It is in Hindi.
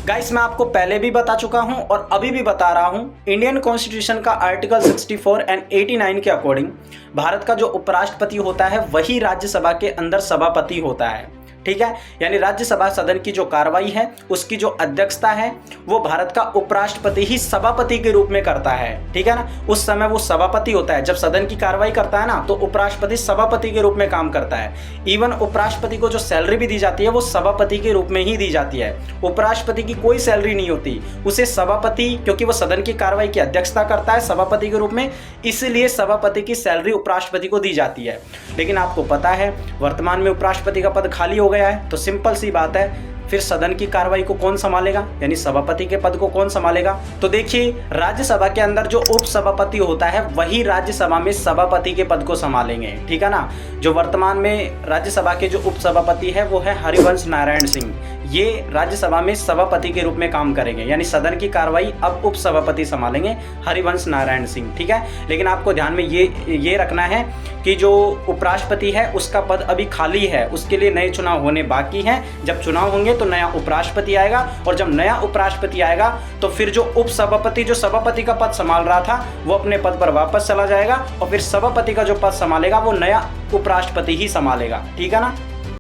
गाइस मैं आपको पहले भी बता चुका हूं और अभी भी बता रहा हूं, इंडियन कॉन्स्टिट्यूशन का आर्टिकल 64 एंड 89 के अकॉर्डिंग भारत का जो उपराष्ट्रपति होता है वही राज्यसभा के अंदर सभापति होता है। ठीक है, यानी राज्यसभा सदन की जो कार्रवाई है उसकी जो अध्यक्षता है वो भारत का उपराष्ट्रपति ही सभापति के रूप में करता है। ठीक है ना, उस समय वो सभापति होता है। जब सदन की कार्रवाई करता है ना तो उपराष्ट्रपति सभापति के रूप में काम करता है। इवन उपराष्ट्रपति को जो सैलरी भी दी जाती है वो सभापति के रूप में ही दी जाती है। उपराष्ट्रपति की कोई सैलरी नहीं होती, उसे सभापति, क्योंकि वो सदन की कार्रवाई की अध्यक्षता करता है सभापति के रूप में, इसलिए सभापति की सैलरी उपराष्ट्रपति को दी जाती है। लेकिन आपको पता है वर्तमान में उपराष्ट्रपति का पद खाली हो गया है, तो सिंपल सी बात है, फिर सदन की कार्रवाई को कौन संभालेगा, यानी सभापति के पद को कौन संभालेगा। तो देखिए राज्यसभा के अंदर जो उप सभापति होता है वही राज्यसभा में सभापति के पद को संभालेंगे। ठीक है ना, जो वर्तमान में राज्यसभा के जो उप सभापति है वो है हरिवंश नारायण सिंह, ये राज्यसभा में सभापति के रूप में काम करेंगे, यानी सदन की कार्रवाई अब उप सभापति संभालेंगे हरिवंश नारायण सिंह। ठीक है, लेकिन आपको ध्यान में ये रखना है कि जो उपराष्ट्रपति है उसका पद अभी खाली है, उसके लिए नए चुनाव होने बाकी हैं। जब चुनाव होंगे तो नया उपराष्ट्रपति आएगा, और जब नया उपराष्ट्रपति आएगा तो फिर जो उप सभापति जो सभापति का पद संभाल रहा था वो अपने पद पर वापस चला जाएगा, और फिर सभापति का जो पद संभालेगा वो नया उपराष्ट्रपति ही संभालेगा। ठीक है ना।